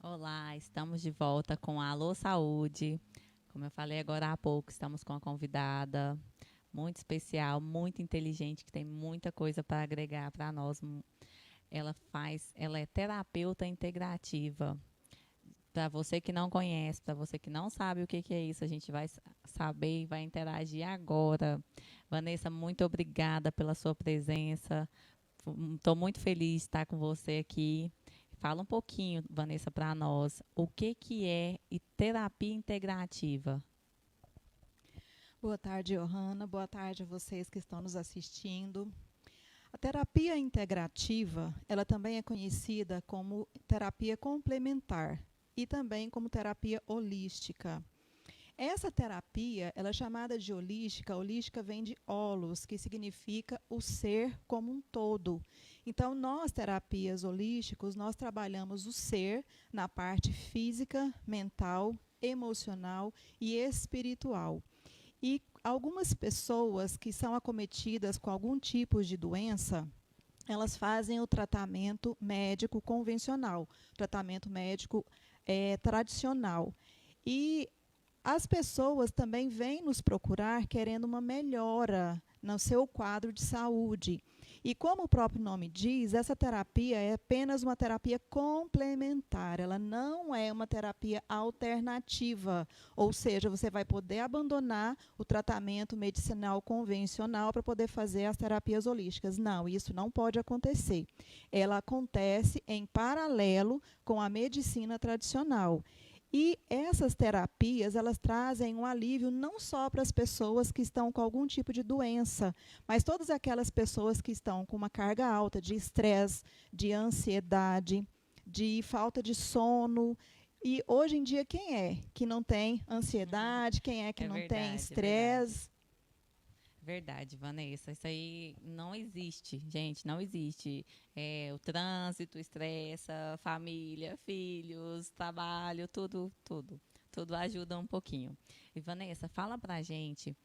Olá, estamos de volta com a Alô Saúde. Como eu falei agora há pouco, estamos com uma convidada muito especial, muito inteligente, que tem muita coisa para agregar para nós. Ela é terapeuta integrativa. Para você que não conhece, para você que não sabe o que que é isso, a gente vai saber e vai interagir agora. Vanessa, muito obrigada pela sua presença. Estou muito feliz de estar com você aqui. Fala um pouquinho, Vanessa, para nós, o que que é terapia integrativa? Boa tarde, Johanna. Boa tarde a vocês que estão nos assistindo. A terapia integrativa, ela também é conhecida como terapia complementar e também como terapia holística. Essa terapia, ela é chamada de holística. Holística vem de holos, que significa o ser como um todo. Então, nós, terapias holísticos, nós trabalhamos o ser na parte física, mental, emocional e espiritual. E algumas pessoas que são acometidas com algum tipo de doença, elas fazem o tratamento médico convencional, tratamento médico tradicional. E as pessoas também vêm nos procurar querendo uma melhora no seu quadro de saúde. E como o próprio nome diz, essa terapia é apenas uma terapia complementar, ela não é uma terapia alternativa, ou seja, você vai poder abandonar o tratamento medicinal convencional para poder fazer as terapias holísticas. Não, isso não pode acontecer. Ela acontece em paralelo com a medicina tradicional. E essas terapias, elas trazem um alívio não só para as pessoas que estão com algum tipo de doença, mas todas aquelas pessoas que estão com uma carga alta de estresse, de ansiedade, de falta de sono. E hoje em dia, quem é que não tem ansiedade? Quem é que É não tem verdade, é verdade. estresse? Verdade, Vanessa. Isso aí não existe, gente, não existe. O trânsito estressa, família, filhos, trabalho, tudo, tudo. Tudo ajuda um pouquinho. E Vanessa, fala pra gente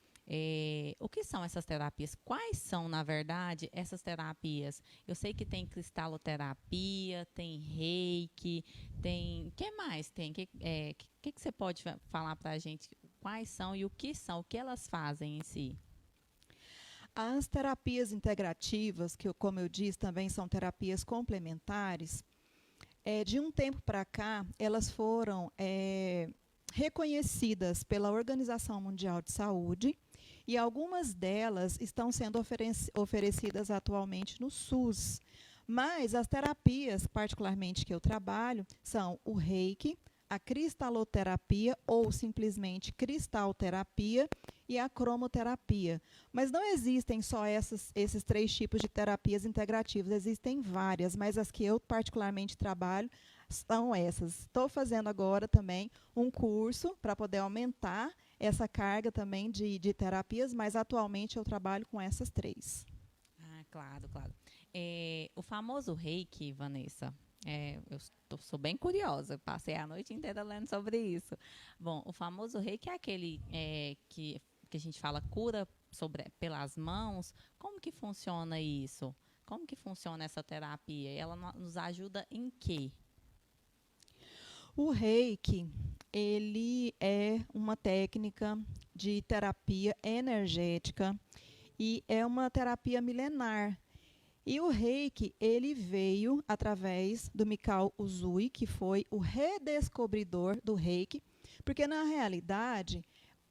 o que são essas terapias? Quais são, na verdade, essas terapias? Eu sei que tem cristaloterapia, tem reiki, tem. O que mais tem? Que você pode falar pra gente? Quais são e o que são? O que elas fazem em si? As terapias integrativas, que, como eu disse, também são terapias complementares, de um tempo para cá, elas foram reconhecidas pela Organização Mundial de Saúde e algumas delas estão sendo oferecidas atualmente no SUS. Mas as terapias, particularmente que eu trabalho, são o Reiki, a cristaloterapia ou simplesmente cristalterapia e a cromoterapia. Mas não existem só esses três tipos de terapias integrativas, existem várias, mas as que eu particularmente trabalho são essas. Estou fazendo agora também um curso para poder aumentar essa carga também de terapias, mas atualmente eu trabalho com essas três. Ah, claro, claro. O famoso reiki, Vanessa, sou bem curiosa, passei a noite inteira lendo sobre isso. Bom, o famoso reiki é aquele que a gente fala cura pelas mãos. Como que funciona isso? Como que funciona essa terapia? Ela nos ajuda em quê? O Reiki, ele é uma técnica de terapia energética e é uma terapia milenar. E o Reiki, ele veio através do Mikao Usui, que foi o redescobridor do Reiki, porque na realidade,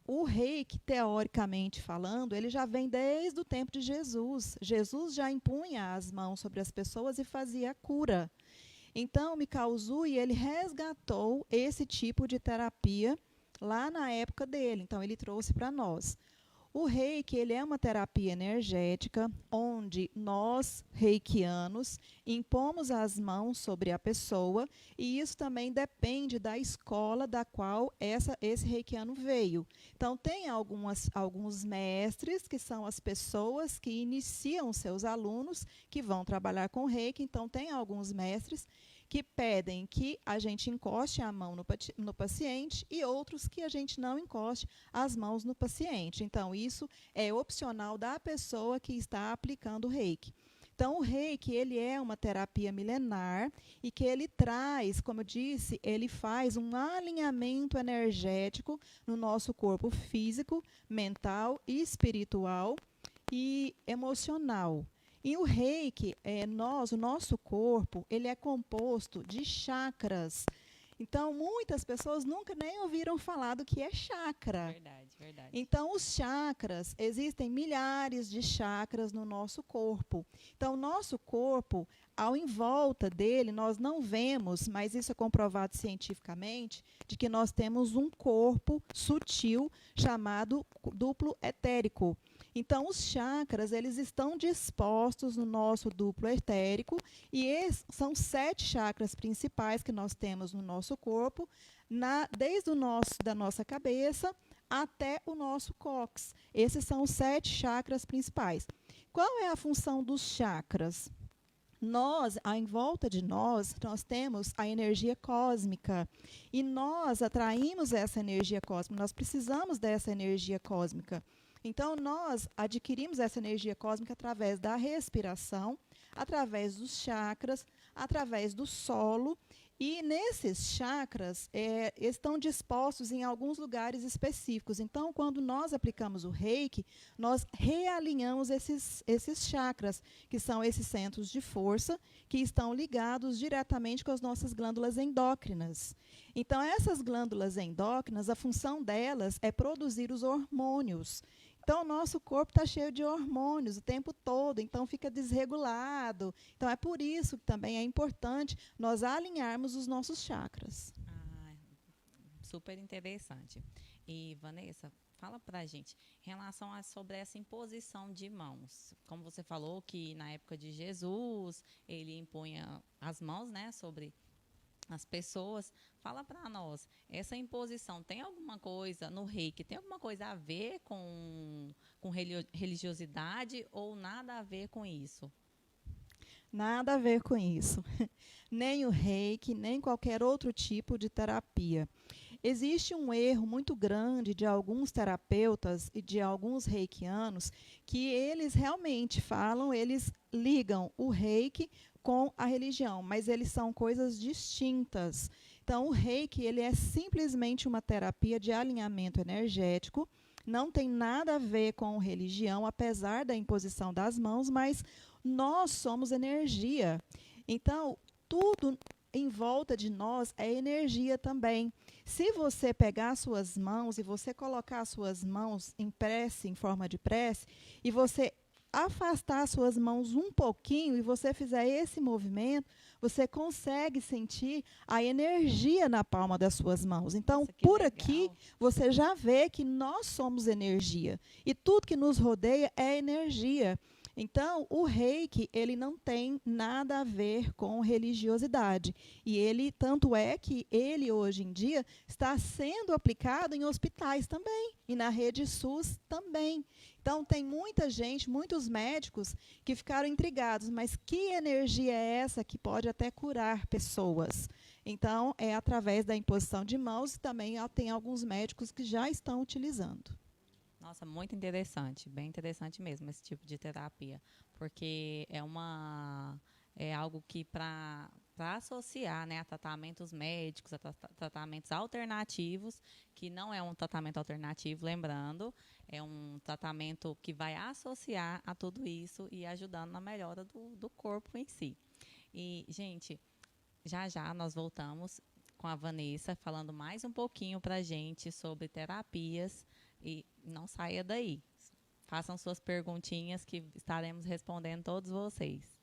o Reiki, teoricamente falando, ele já vem desde o tempo de Jesus. Jesus já impunha as mãos sobre as pessoas e fazia a cura. Então, o Mikao Usui, ele resgatou esse tipo de terapia lá na época dele. Então, ele trouxe para nós. O Reiki, ele é uma terapia energética onde nós, reikianos, impomos as mãos sobre a pessoa e isso também depende da escola da qual esse reikiano veio. Então, tem alguns mestres, que são as pessoas que iniciam seus alunos, que vão trabalhar com Reiki. Então, tem alguns mestres que pedem que a gente encoste a mão no paciente e outros que a gente não encoste as mãos no paciente. Então, isso é opcional da pessoa que está aplicando o Reiki. Então, o reiki, ele é uma terapia milenar e que ele traz, como eu disse, ele faz um alinhamento energético no nosso corpo físico, mental e espiritual e emocional. E o reiki, o nosso corpo, ele é composto de chakras. Então, muitas pessoas nunca nem ouviram falar do que é chakra. Verdade, verdade. Então, os chakras, existem milhares de chakras no nosso corpo. Então, o nosso corpo, ao em volta dele, nós não vemos, mas isso é comprovado cientificamente, de que nós temos um corpo sutil chamado duplo etérico. Então, os chakras, eles estão dispostos no nosso duplo etérico e são 7 chakras principais que nós temos no nosso corpo, desde da nossa cabeça até o nosso cóccix. Esses são os 7 chakras principais. Qual é a função dos chakras? Em volta de nós temos a energia cósmica. E nós atraímos essa energia cósmica, nós precisamos dessa energia cósmica. Então, nós adquirimos essa energia cósmica através da respiração, através dos chakras, através do solo. E nesses chakras estão dispostos em alguns lugares específicos. Então, quando nós aplicamos o reiki, nós realinhamos esses chakras, que são esses centros de força, que estão ligados diretamente com as nossas glândulas endócrinas. Então, essas glândulas endócrinas, a função delas é produzir os hormônios. Então, o nosso corpo está cheio de hormônios o tempo todo, então fica desregulado. Então, é por isso que também é importante nós alinharmos os nossos chakras. Super interessante. E, Vanessa, fala para a gente, em relação sobre essa imposição de mãos. Como você falou que na época de Jesus, ele impunha as mãos, né, sobre as pessoas. Fala para nós, essa imposição tem alguma coisa no reiki, tem alguma coisa a ver com religiosidade ou nada a ver com isso? Nada a ver com isso. Nem o reiki, nem qualquer outro tipo de terapia. Existe um erro muito grande de alguns terapeutas e de alguns reikianos que eles realmente eles ligam o reiki com a religião, mas eles são coisas distintas. Então, o reiki, ele é simplesmente uma terapia de alinhamento energético, não tem nada a ver com religião, apesar da imposição das mãos, mas nós somos energia. Então, tudo em volta de nós é energia também. Se você pegar suas mãos e você colocar suas mãos em prece, em forma de prece, e você afastar suas mãos um pouquinho e você fizer esse movimento, você consegue sentir a energia na palma das suas mãos. Então, por aqui, você já vê que nós somos energia. E tudo que nos rodeia é energia. Então, o reiki, ele não tem nada a ver com religiosidade. E ele, tanto é que ele, hoje em dia, está sendo aplicado em hospitais também. E na rede SUS também. Então, tem muita gente, muitos médicos que ficaram intrigados. Mas que energia é essa que pode até curar pessoas? Então, é através da imposição de mãos e também tem alguns médicos que já estão utilizando. Nossa, muito interessante, bem interessante mesmo esse tipo de terapia, porque é algo que para associar, né, a tratamentos médicos, a tratamentos alternativos, que não é um tratamento alternativo, lembrando, é um tratamento que vai associar a tudo isso e ajudando na melhora do corpo em si. E, gente, já nós voltamos com a Vanessa, falando mais um pouquinho para a gente sobre terapias. E não saia daí. Façam suas perguntinhas que estaremos respondendo todos vocês.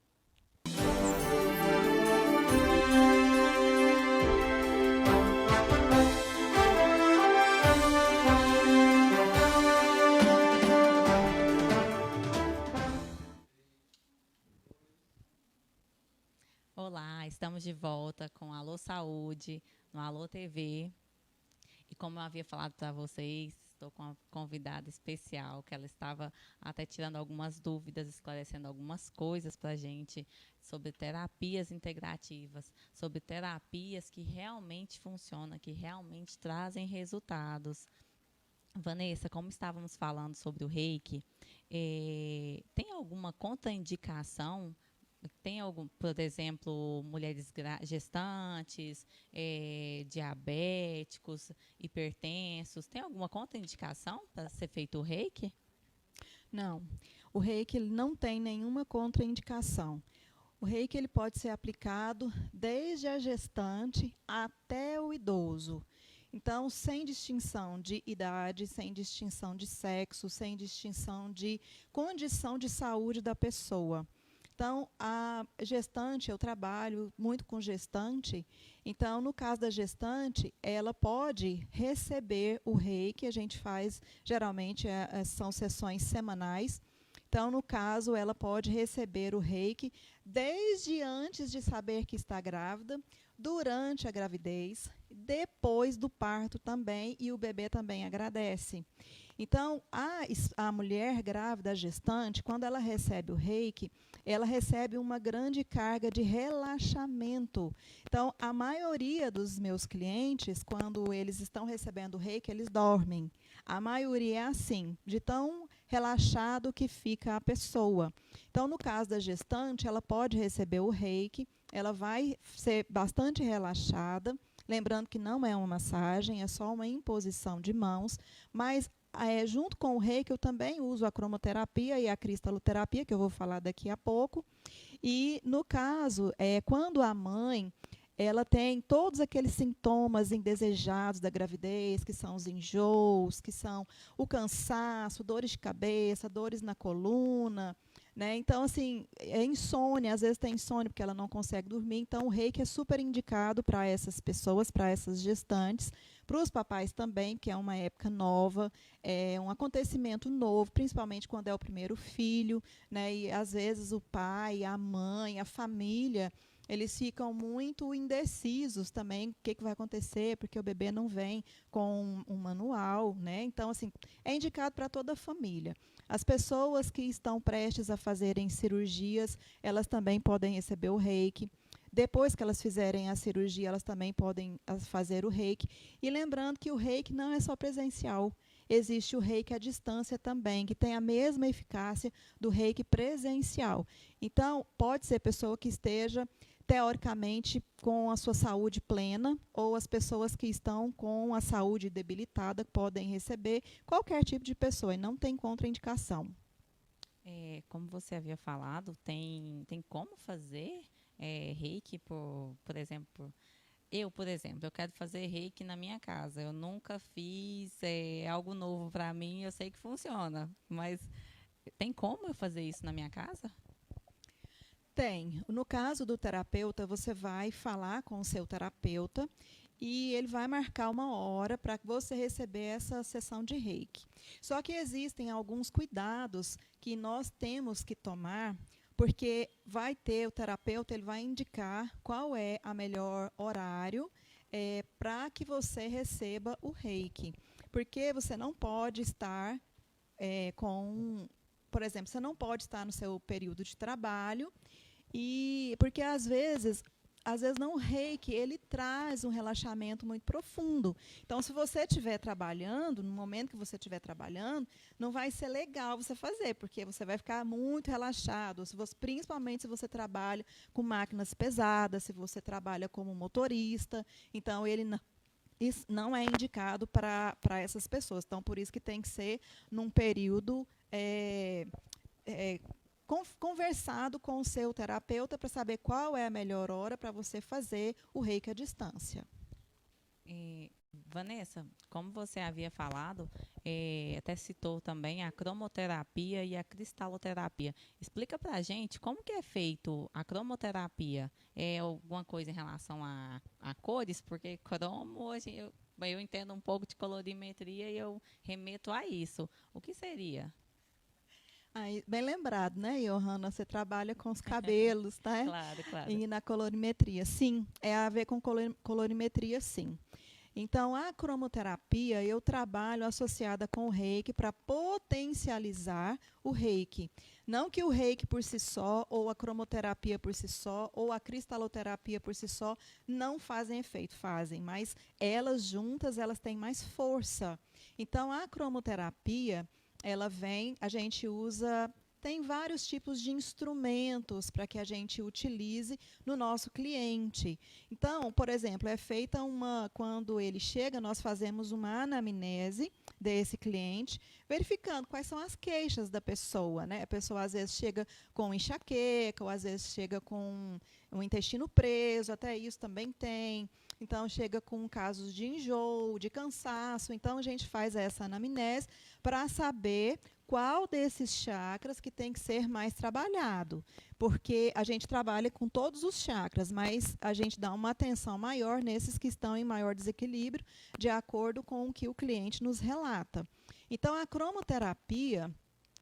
Olá, estamos de volta com Alô Saúde, no Alô TV. E como eu havia falado para vocês, estou com uma convidada especial, que ela estava até tirando algumas dúvidas, esclarecendo algumas coisas para a gente sobre terapias integrativas, sobre terapias que realmente funcionam, que realmente trazem resultados. Vanessa, como estávamos falando sobre o reiki, tem alguma contraindicação Tem algum, por exemplo, mulheres gestantes, diabéticos, hipertensos, tem alguma contraindicação para ser feito o reiki? Não, o reiki ele não tem nenhuma contraindicação. O reiki ele pode ser aplicado desde a gestante até o idoso. Então, sem distinção de idade, sem distinção de sexo, sem distinção de condição de saúde da pessoa. Então, a gestante, eu trabalho muito com gestante. Então, no caso da gestante, ela pode receber o reiki. A gente faz, geralmente, são sessões semanais. Então, no caso, ela pode receber o reiki desde antes de saber que está grávida, durante a gravidez, depois do parto também, e o bebê também agradece. Então, a mulher grávida, a gestante, quando ela recebe o reiki, ela recebe uma grande carga de relaxamento. Então, a maioria dos meus clientes, quando eles estão recebendo o reiki, eles dormem. A maioria é assim, de tão relaxado que fica a pessoa. Então, no caso da gestante, ela pode receber o reiki, ela vai ser bastante relaxada, lembrando que não é uma massagem, é só uma imposição de mãos, mas junto com o reiki eu também uso a cromoterapia e a cristaloterapia, que eu vou falar daqui a pouco. E, no caso, quando a mãe ela tem todos aqueles sintomas indesejados da gravidez, que são os enjoos, que são o cansaço, dores de cabeça, dores na coluna, né? Então, assim, insônia, às vezes tem insônia porque ela não consegue dormir. Então, o reiki é super indicado para essas pessoas, para essas gestantes, para os papais também, que é uma época nova, é um acontecimento novo, principalmente quando é o primeiro filho, né? E, às vezes, o pai, a mãe, a família, eles ficam muito indecisos também, o que vai acontecer, porque o bebê não vem com um manual, né? Então, assim, é indicado para toda a família. As pessoas que estão prestes a fazerem cirurgias, elas também podem receber o reiki. Depois que elas fizerem a cirurgia, elas também podem fazer o reiki. E lembrando que o reiki não é só presencial. Existe o reiki à distância também, que tem a mesma eficácia do reiki presencial. Então, pode ser pessoa que esteja teoricamente com a sua saúde plena, ou as pessoas que estão com a saúde debilitada podem receber, qualquer tipo de pessoa, e não tem contraindicação. Como você havia falado, tem como fazer reiki, por exemplo, eu quero fazer reiki na minha casa. Eu nunca fiz, algo novo para mim, eu sei que funciona, mas tem como eu fazer isso na minha casa? Tem. No caso do terapeuta, você vai falar com o seu terapeuta e ele vai marcar uma hora para você receber essa sessão de reiki. Só que existem alguns cuidados que nós temos que tomar, porque o terapeuta ele vai indicar qual é a melhor horário para que você receba o reiki. Porque você não pode estar por exemplo, você não pode estar no seu período de trabalho, e porque às vezes não, o reiki ele traz um relaxamento muito profundo. Então, se você estiver trabalhando, no momento que você estiver trabalhando, não vai ser legal você fazer, porque você vai ficar muito relaxado, principalmente se você trabalha com máquinas pesadas, se você trabalha como motorista. Então, isso não é indicado para essas pessoas. Então, por isso que tem que ser num período conversado com o seu terapeuta para saber qual é a melhor hora para você fazer o reiki à distância. Vanessa, como você havia falado, até citou também a cromoterapia e a cristaloterapia. Explica para a gente como que é feito a cromoterapia. É alguma coisa em relação a cores? Porque cromo, hoje eu entendo um pouco de colorimetria e eu remeto a isso. O que seria? Aí, bem lembrado, né, Johanna? Você trabalha com os cabelos, tá? Claro, claro. E na colorimetria. Sim, é a ver com colorimetria, sim. Então, a cromoterapia, eu trabalho associada com o reiki para potencializar o reiki. Não que o reiki por si só, ou a cromoterapia por si só, ou a cristaloterapia por si só, não fazem efeito, fazem, mas elas juntas, elas têm mais força. Então, a cromoterapia, a gente usa tem vários tipos de instrumentos para que a gente utilize no nosso cliente. Então, por exemplo, quando ele chega, nós fazemos uma anamnese desse cliente, verificando quais são as queixas da pessoa, né? A pessoa às vezes chega com enxaqueca, ou às vezes chega com o intestino preso, até isso também tem. Então, chega com casos de enjoo, de cansaço. Então, a gente faz essa anamnese para saber qual desses chakras que tem que ser mais trabalhado. Porque a gente trabalha com todos os chakras, mas a gente dá uma atenção maior nesses que estão em maior desequilíbrio, de acordo com o que o cliente nos relata. Então, a cromoterapia,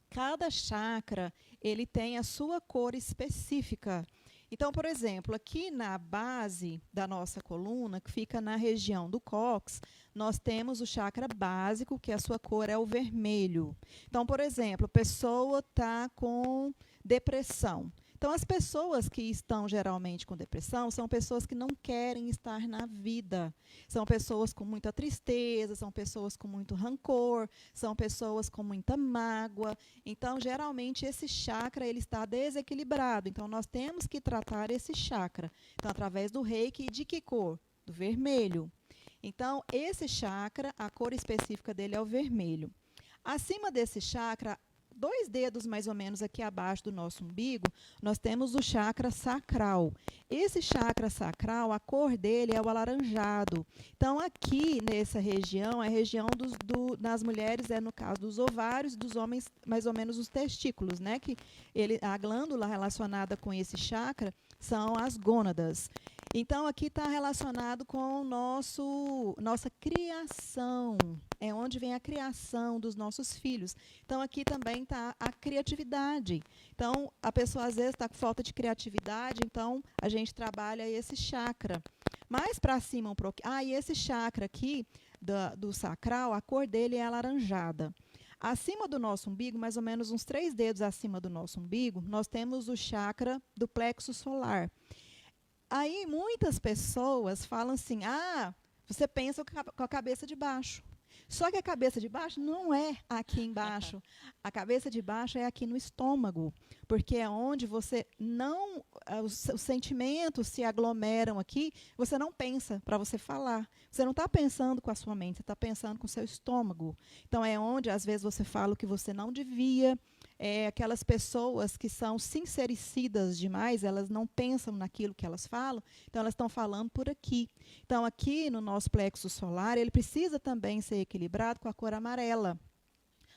cada chakra, ele tem a sua cor específica. Então, por exemplo, aqui na base da nossa coluna, que fica na região do cóccix, nós temos o chakra básico, que a sua cor é o vermelho. Então, por exemplo, a pessoa está com depressão. Então, as pessoas que estão geralmente com depressão são pessoas que não querem estar na vida. São pessoas com muita tristeza, são pessoas com muito rancor, são pessoas com muita mágoa. Então, geralmente, esse chakra ele está desequilibrado. Então, nós temos que tratar esse chakra. Então, através do reiki, de que cor? Do vermelho. Então, esse chakra, a cor específica dele é o vermelho. Acima desse chakra, 2 dedos mais ou menos aqui abaixo do nosso umbigo, nós temos o chakra sacral. Esse chakra sacral, a cor dele é o alaranjado. Então, aqui nessa região, a região nas mulheres no caso dos ovários, dos homens, mais ou menos os testículos, né? A glândula relacionada com esse chakra são as gônadas. Então, aqui está relacionado com nossa criação. É onde vem a criação dos nossos filhos. Então, aqui também está a criatividade. Então, a pessoa às vezes está com falta de criatividade, então a gente trabalha esse chakra. Mais para cima um pouquinho. E esse chakra aqui, do sacral, a cor dele é alaranjada. Acima do nosso umbigo, mais ou menos uns 3 dedos acima do nosso umbigo, nós temos o chakra do plexo solar. Aí muitas pessoas falam assim, você pensa com a cabeça de baixo. Só que a cabeça de baixo não é aqui embaixo. A cabeça de baixo é aqui no estômago, porque é onde você não, os sentimentos se aglomeram aqui, você não pensa para você falar. Você não está pensando com a sua mente, você está pensando com o seu estômago. Então, é onde, às vezes, você fala o que você não devia. Aquelas pessoas que são sincericidas demais, elas não pensam naquilo que elas falam, então elas estão falando por aqui. Então, aqui no nosso plexo solar, ele precisa também ser equilibrado com a cor amarela.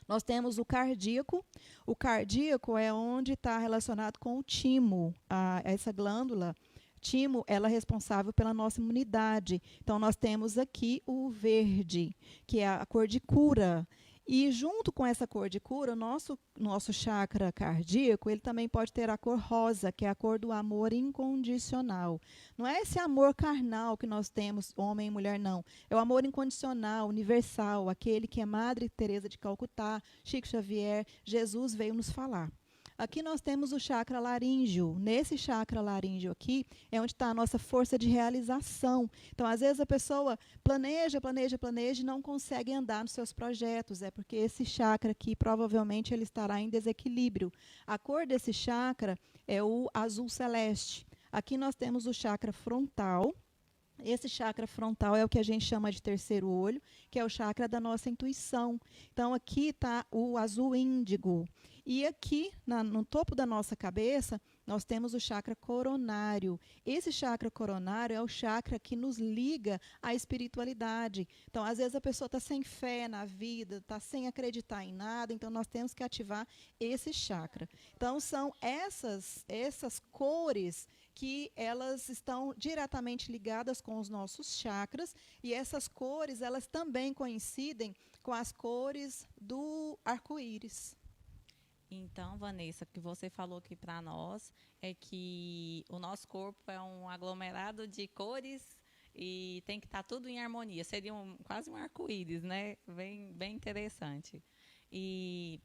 Nós temos o cardíaco. O cardíaco é onde está relacionado com o timo, essa glândula. Timo, ela é responsável pela nossa imunidade. Então, nós temos aqui o verde, que é a cor de cura. E junto com essa cor de cura, o nosso chakra cardíaco, ele também pode ter a cor rosa, que é a cor do amor incondicional. Não é esse amor carnal que nós temos, homem e mulher, não. É o amor incondicional, universal, aquele que a Madre Teresa de Calcutá, Chico Xavier, Jesus veio nos falar. Aqui nós temos o chakra laríngeo. Nesse chakra laríngeo aqui é onde está a nossa força de realização. Então, às vezes, a pessoa planeja e não consegue andar nos seus projetos. É porque esse chakra aqui, provavelmente, ele estará em desequilíbrio. A cor desse chakra é o azul celeste. Aqui nós temos o chakra frontal. Esse chakra frontal é o que a gente chama de terceiro olho, que é o chakra da nossa intuição. Então, aqui está o azul índigo. E aqui, no topo da nossa cabeça, nós temos o chakra coronário. Esse chakra coronário é o chakra que nos liga à espiritualidade. Então, às vezes, a pessoa está sem fé na vida, está sem acreditar em nada, então nós temos que ativar esse chakra. Então, são essas cores que elas estão diretamente ligadas com os nossos chakras, e essas cores, elas também coincidem com as cores do arco-íris. Então, Vanessa, o que você falou aqui para nós é que o nosso corpo é um aglomerado de cores e tem que estar tudo em harmonia. Seria quase um arco-íris, né? Bem interessante. E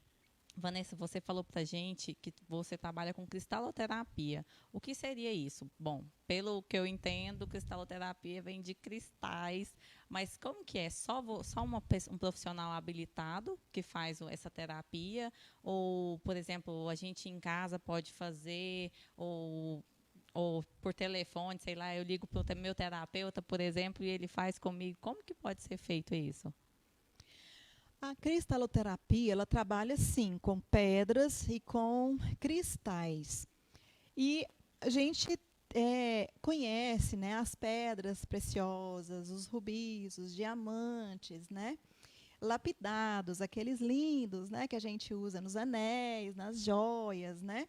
Vanessa, você falou pra gente que você trabalha com cristaloterapia. O que seria isso? Bom, pelo que eu entendo, cristaloterapia vem de cristais, mas como que é? Só um profissional habilitado que faz essa terapia? Ou, por exemplo, a gente em casa pode fazer, ou por telefone, sei lá, eu ligo para o meu terapeuta, por exemplo, e ele faz comigo. Como que pode ser feito isso? A cristaloterapia, ela trabalha sim com pedras e com cristais. E a gente conhece, né, as pedras preciosas, os rubis, os diamantes, né, lapidados, aqueles lindos, né, que a gente usa nos anéis, nas joias, né?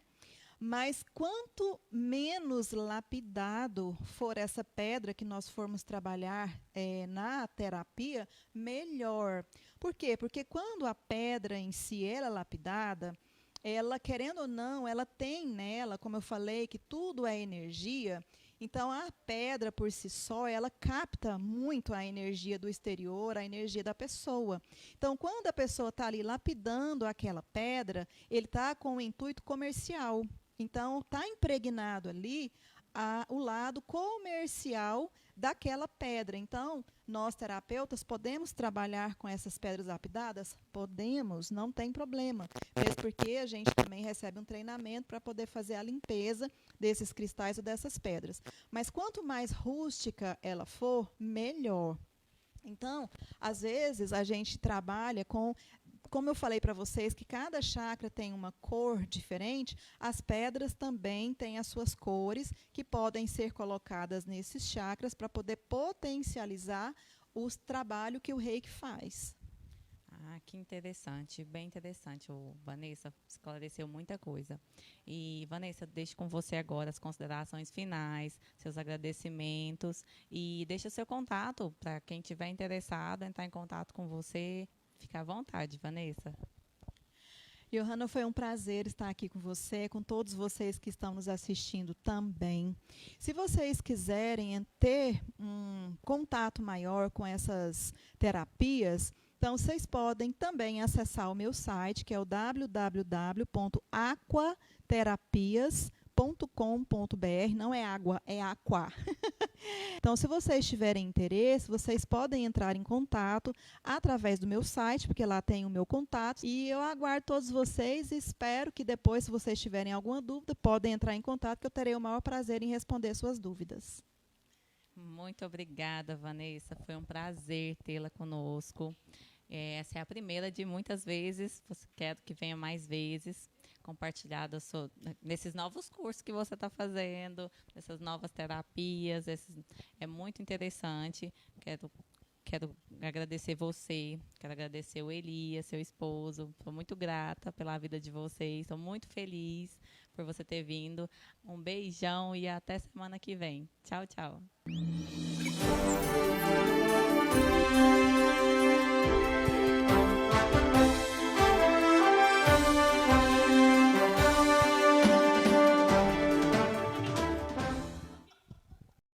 Mas quanto menos lapidado for essa pedra que nós formos trabalhar na terapia, melhor. Por quê? Porque quando a pedra em si ela é lapidada, ela, querendo ou não, ela tem nela, como eu falei, que tudo é energia. Então, a pedra por si só, ela capta muito a energia do exterior, a energia da pessoa. Então, quando a pessoa está ali lapidando aquela pedra, ele está com o intuito comercial. Então, está impregnado ali o lado comercial daquela pedra. Então, nós terapeutas podemos trabalhar com essas pedras lapidadas? Podemos, não tem problema. Mesmo porque a gente também recebe um treinamento para poder fazer a limpeza desses cristais ou dessas pedras. Mas quanto mais rústica ela for, melhor. Então, às vezes, a gente trabalha com, como eu falei para vocês, que cada chakra tem uma cor diferente, as pedras também têm as suas cores, que podem ser colocadas nesses chakras para poder potencializar o trabalho que o reiki faz. Ah, que interessante, bem interessante. Vanessa esclareceu muita coisa. E, Vanessa, deixo com você agora as considerações finais, seus agradecimentos e deixa o seu contato para quem tiver interessado em entrar em contato com você. Fica à vontade, Vanessa. Johanna, foi um prazer estar aqui com você, com todos vocês que estão nos assistindo também. Se vocês quiserem ter um contato maior com essas terapias, então vocês podem também acessar o meu site, que é o www.aquaterapias.com.br. Não é água, é aqua. Então, se vocês tiverem interesse, vocês podem entrar em contato através do meu site, porque lá tem o meu contato. E eu aguardo todos vocês e espero que depois, se vocês tiverem alguma dúvida, podem entrar em contato, que eu terei o maior prazer em responder suas dúvidas. Muito obrigada, Vanessa. Foi um prazer tê-la conosco. Essa é a primeira de muitas vezes. Quero que venha mais vezes compartilhada nesses novos cursos que você está fazendo, nessas novas terapias. É muito interessante. Quero agradecer você, quero agradecer o Elias, seu esposo. Estou muito grata pela vida de vocês. Estou muito feliz por você ter vindo. Um beijão e até semana que vem. Tchau, tchau.